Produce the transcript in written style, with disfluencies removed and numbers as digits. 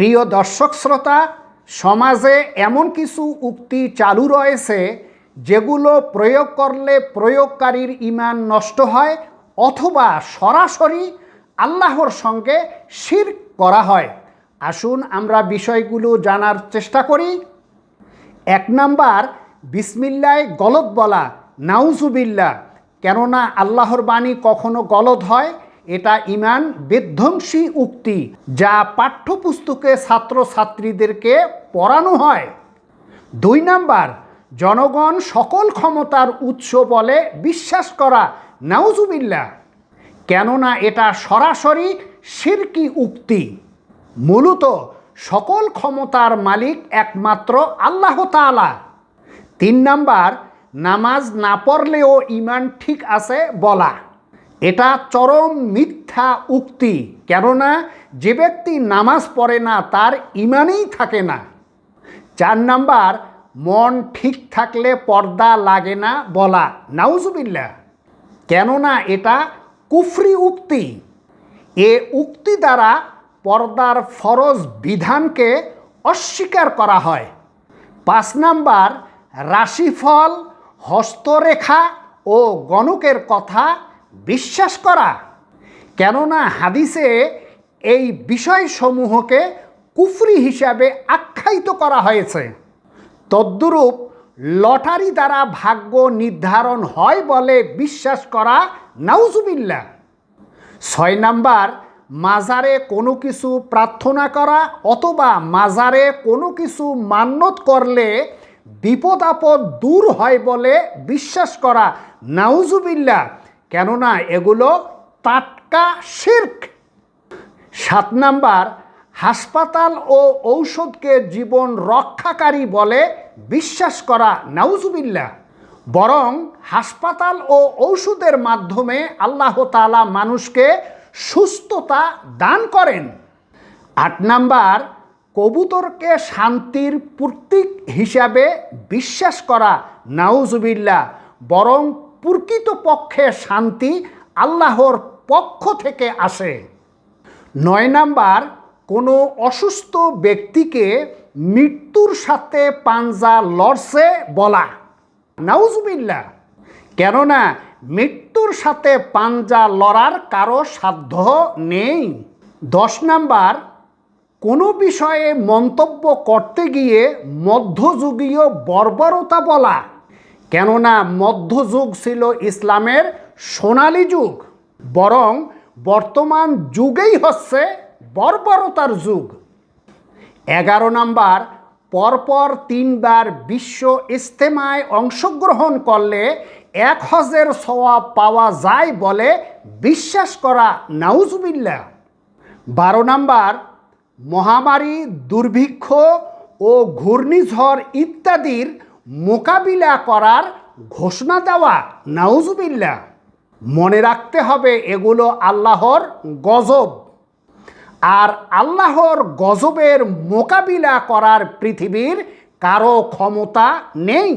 প্রিয় দর্শক শ্রোতা, সমাজে এমন কিছু উক্তি চালু রয়েছে যেগুলো প্রয়োগ করলে প্রয়োগকারীর ঈমান নষ্ট হয় অথবা সরাসরি আল্লাহর সঙ্গে শিরক করা হয়। আসুন আমরা বিষয়গুলো জানার চেষ্টা করি। 1 নাম্বার, বিসমিল্লায় গলত বলা, নাউজুবিল্লাহ। কেননা আল্লাহর বাণী কখনো গলত হয়? এটা ঈমান বিধ্বংসী উক্তি, যা পাঠ্যপুস্তকে ছাত্রছাত্রীদেরকে পড়ানো হয়। 2 নাম্বার, জনগণ সকল ক্ষমতার উৎস বলে বিশ্বাস করা, নাউজুবিল্লাহ। কেননা এটা সরাসরি শিরকি উক্তি। মূলত সকল ক্ষমতার মালিক একমাত্র আল্লাহ তাআলা। 3 নাম্বার, নামাজ না পড়লেও ঈমান ঠিক আছে বলা। এটা চরম মিথ্যা উক্তি, কেননা যে ব্যক্তি নামাজ পড়ে না তার ঈমানই থাকে না। 4 নাম্বার, মন ঠিক থাকলে পর্দা লাগে না বলা, নাউজুবিল্লাহ। কেননা এটা কুফরি উক্তি। এ উক্তি দ্বারা পর্দার ফরজ বিধানকে অস্বীকার করা হয়। 5 নাম্বার, রাশিফল, হস্তরেখা ও গণকের কথা বিশ্বাস করা। কেননা হাদিসে এই বিষয়সমূহকে কুফরি হিসাবে আখ্যায়িত করা হয়েছে। তদ্রূপ লটারি দ্বারা ভাগ্য নির্ধারণ হয় বলে বিশ্বাস করা, নাউজুবিল্লাহ। 6 নাম্বার, মাজারে কোনো কিছু প্রার্থনা করা অথবা মাজারে কোনো কিছু মান্যত করলে বিপদ আপদ দূর হয় বলে বিশ্বাস করা, নাউজুবিল্লাহ। কেননা এগুলো টাটকা শিরক। 7 নাম্বার, হাসপাতাল ও ঔষধকে জীবন রক্ষাকারী বলে বিশ্বাস করা, নাউজুবিল্লাহ। বরং হাসপাতাল ও ঔষধের মাধ্যমে আল্লাহ তাআলা মানুষকে সুস্থতা দান করেন। 8 নাম্বার, কবুতরকে শান্তির প্রতীক হিসাবে বিশ্বাস করা, নাউজুবিল্লাহ। বরং প্রকৃতপক্ষে শান্তি আল্লাহর পক্ষ থেকে আসে। 9 নাম্বার, কোনো অসুস্থ ব্যক্তিকে মৃত্যুর সাথে পাঞ্জা লড়ছে বলা, নাউজুবিল্লাহ। কেননা মৃত্যুর সাথে পাঞ্জা লড়ার কারো সাধ্য নেই। 10 নাম্বার, কোনো বিষয়ে মন্তব্য করতে গিয়ে মধ্যযুগীয় বর্বরতা বলা। কেননা মধ্যযুগ ছিল ইসলামের সোনালী যুগ, বরং বর্তমান যুগেই হচ্ছে বর্বরতার যুগ। 11 নাম্বার, পরপর 3 বার বিশ্ব ইজতেমায় অংশগ্রহণ করলে 1 হজের সওয়াব পাওয়া যায় বলে বিশ্বাস করা, নাউজুবিল্লাহ। 12 নাম্বার, মহামারী, দুর্ভিক্ষ ও ঘূর্ণিঝড় ইত্যাদির মোকাবিলা করার ঘোষণা দেওয়া, নাউজুবিল্লাহ। মনে রাখতে হবে এগুলো আল্লাহর গজব, আর আল্লাহর গজবের মোকাবিলা করার পৃথিবীর কারো ক্ষমতা নেই।